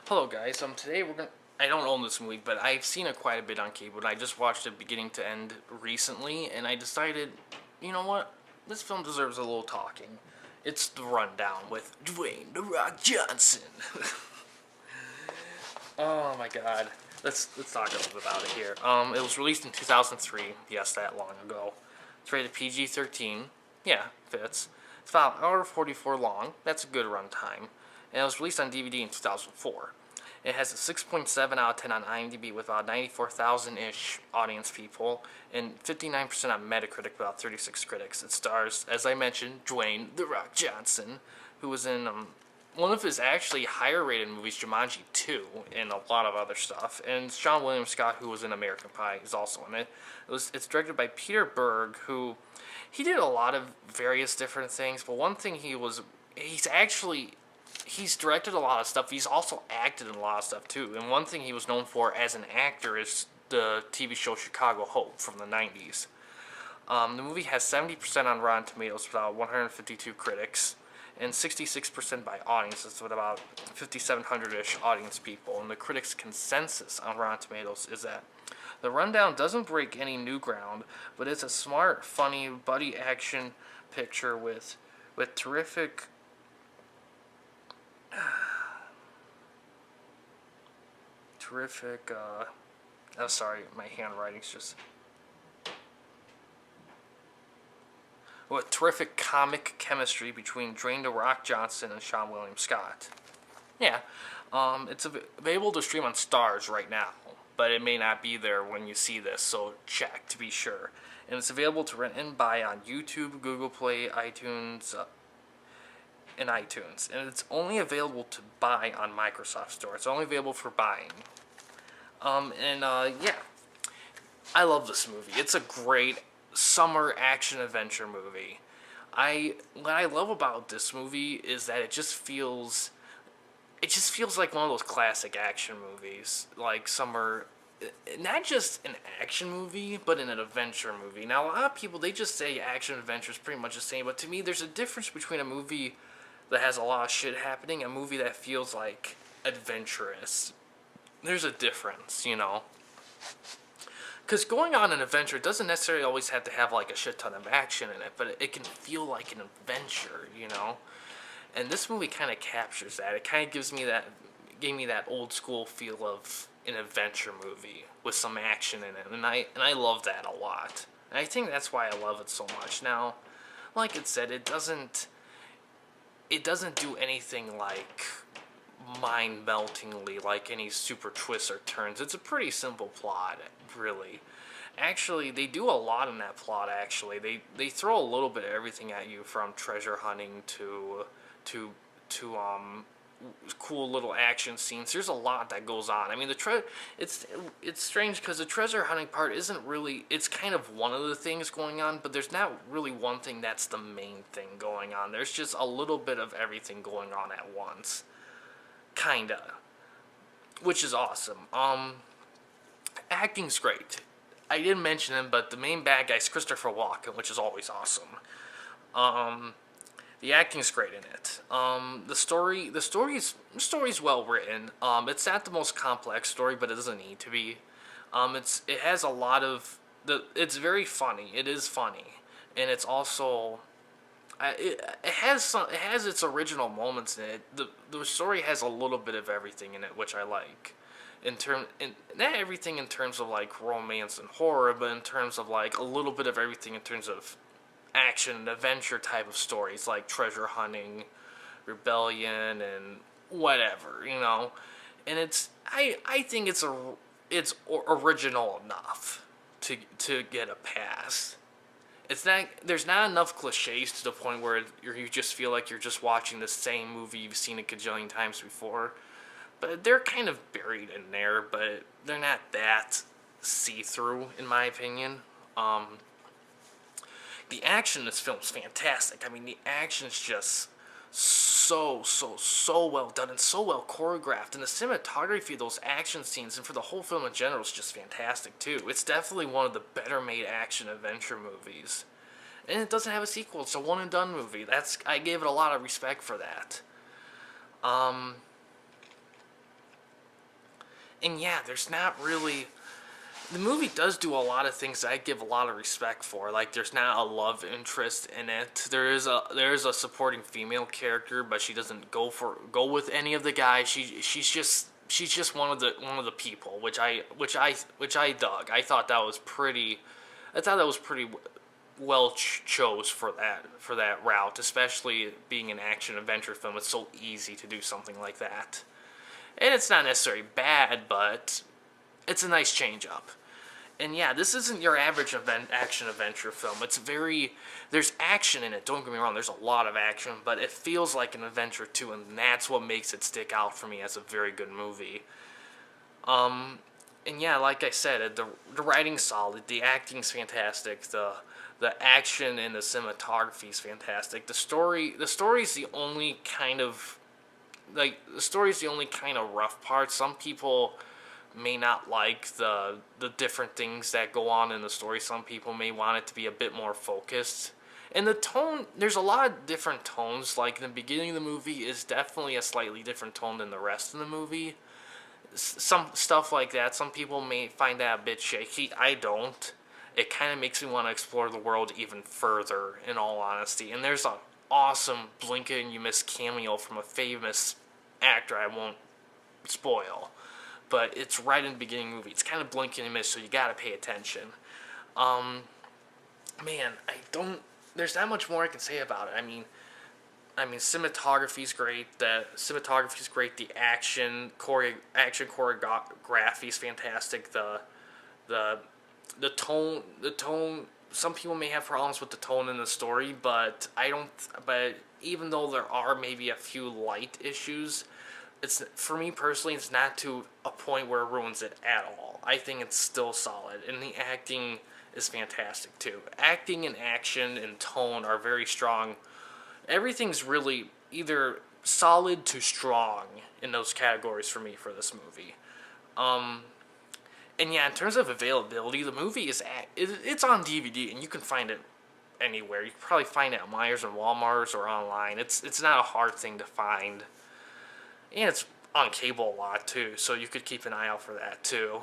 Hello guys, today I don't own this movie, but I've seen it quite a bit on cable, and I just watched it beginning to end recently, and I decided, you know what, this film deserves a little talking. It's The Rundown with Dwayne "The Rock" Johnson. Oh my god. Let's talk a little bit about it here. It was released in 2003, yes, that long ago. It's rated PG-13. Yeah, fits. It's about an hour 44 long. That's a good runtime. And it was released on DVD in 2004. It has a 6.7 out of 10 on IMDb with about 94,000-ish audience people and 59% on Metacritic with about 36 critics. It stars, as I mentioned, Dwayne "The Rock" Johnson, who was in one of his actually higher rated movies, Jumanji 2, and a lot of other stuff. And Sean William Scott, who was in American Pie, is also in it. It's directed by Peter Berg, who he did a lot of various different things, but one thing he's directed a lot of stuff. He's also acted in a lot of stuff too. And one thing he was known for as an actor is the TV show Chicago Hope from the 90s. The movie has 70% on Rotten Tomatoes with about 152 critics and 66% by audiences with about 5,700-ish audience people. And the critics' consensus on Rotten Tomatoes is that The Rundown doesn't break any new ground, but it's a smart, funny, buddy action picture with terrific oh sorry, my handwriting's just with terrific comic chemistry between Dwayne "The Rock" Johnson and Sean William Scott. Yeah, it's available to stream on Stars right now, but it may not be there when you see this, so check to be sure. And it's available to rent and buy on YouTube, Google Play, iTunes, and iTunes. And it's only available to buy on Microsoft Store. It's only available for buying. Yeah, I love this movie. It's a great summer action adventure movie. What I love about this movie is that it just feels like one of those classic action movies, like summer, not just an action movie, but an adventure movie. Now, a lot of people, they just say action adventure is pretty much the same, but to me, there's a difference between a movie that has a lot of shit happening and a movie that feels like adventurous. There's a difference, you know? Because going on an adventure doesn't necessarily always have to have like a shit ton of action in it, but it can feel like an adventure, you know? And this movie kind of captures that. It kind of gave me that old school feel of an adventure movie with some action in it, and I love that a lot. And I think that's why I love it so much. Now, like it said, it doesn't do anything like mind-meltingly, like any super twists or turns. It's a pretty simple plot, really. Actually, they do a lot in that plot. Actually, they throw a little bit of everything at you, from treasure hunting to cool little action scenes. There's a lot that goes on. I mean, it's strange because the treasure hunting part isn't really. It's kind of one of the things going on, but there's not really one thing that's the main thing going on. There's just a little bit of everything going on at once, kinda, which is awesome. Acting's great. I didn't mention him, but the main bad guy's Christopher Walken, which is always awesome. The acting's great in it. The story's well written. It's not the most complex story, but it doesn't need to be. It has a lot of it's very funny. It is funny, and it's also it has its original moments in it. The story has a little bit of everything in it, which I like. Not everything in terms of like romance and horror, but in terms of like a little bit of everything in terms of action and adventure type of stories, like treasure hunting, rebellion, and whatever, you know. And I think it's original enough to get a pass. There's not enough cliches to the point where you just feel like you're just watching the same movie you've seen a gajillion times before. But they're kind of buried in there, but they're not that see-through, in my opinion. The action in this film is fantastic. I mean, the action's just so well done and so well choreographed. And the cinematography of those action scenes and for the whole film in general is just fantastic, too. It's definitely one of the better-made action-adventure movies. And it doesn't have a sequel. It's a one-and-done movie. I gave it a lot of respect for that. And yeah, there's not really... The movie does do a lot of things that I give a lot of respect for. Like, there's not a love interest in it. There is a supporting female character, but she doesn't go with any of the guys. She's just one of the people, which I dug. I thought that was pretty well chose for that route, especially being an action adventure film. It's so easy to do something like that, and it's not necessarily bad, but it's a nice change up. And yeah, this isn't your average action adventure film. There's action in it, don't get me wrong, there's a lot of action, but it feels like an adventure too, and that's what makes it stick out for me as a very good movie. And yeah, like I said, the writing's solid, the acting's fantastic, the action and the cinematography is fantastic. The story's the only kind of rough part. Some people may not like the different things that go on in the story. Some people may want it to be a bit more focused. And the tone, there's a lot of different tones. Like, the beginning of the movie is definitely a slightly different tone than the rest of the movie. Some stuff like that, some people may find that a bit shaky. I don't. It kind of makes me want to explore the world even further, in all honesty. And there's an awesome blink and you miss cameo from a famous actor I won't spoil. But it's right in the beginning of the movie. It's kind of blink and you miss, so you gotta pay attention. Man, there's not much more I can say about it. Cinematography's great. The action choreography's fantastic. The tone. Some people may have problems with the tone in the story, but I don't. But even though there are maybe a few light issues, it's, for me personally, it's not to a point where it ruins it at all. I think it's still solid, and the acting is fantastic too. Acting and action and tone are very strong. Everything's really either solid to strong in those categories for me for this movie. And yeah, in terms of availability, the movie it's on DVD and you can find it anywhere. You can probably find it at Myers and Walmart's or online. It's not a hard thing to find, and it's on cable a lot too, so you could keep an eye out for that too.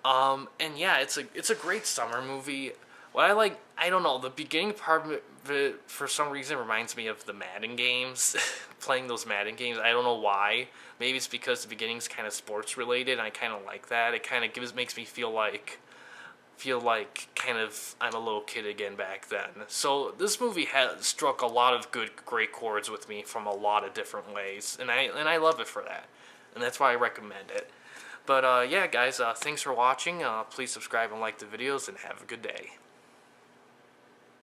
And yeah, it's a great summer movie. What I don't know, the beginning part of it, for some reason, reminds me of the Madden games, playing those Madden games. I don't know why. Maybe it's because the beginning's kind of sports related, and I kind of like that. It kind of makes me feel like kind of I'm a little kid again back then. So this movie has struck a lot of great chords with me from a lot of different ways, and I love it for that, and that's why I recommend it. But yeah, guys, thanks for watching. Please subscribe and like the videos, and have a good day.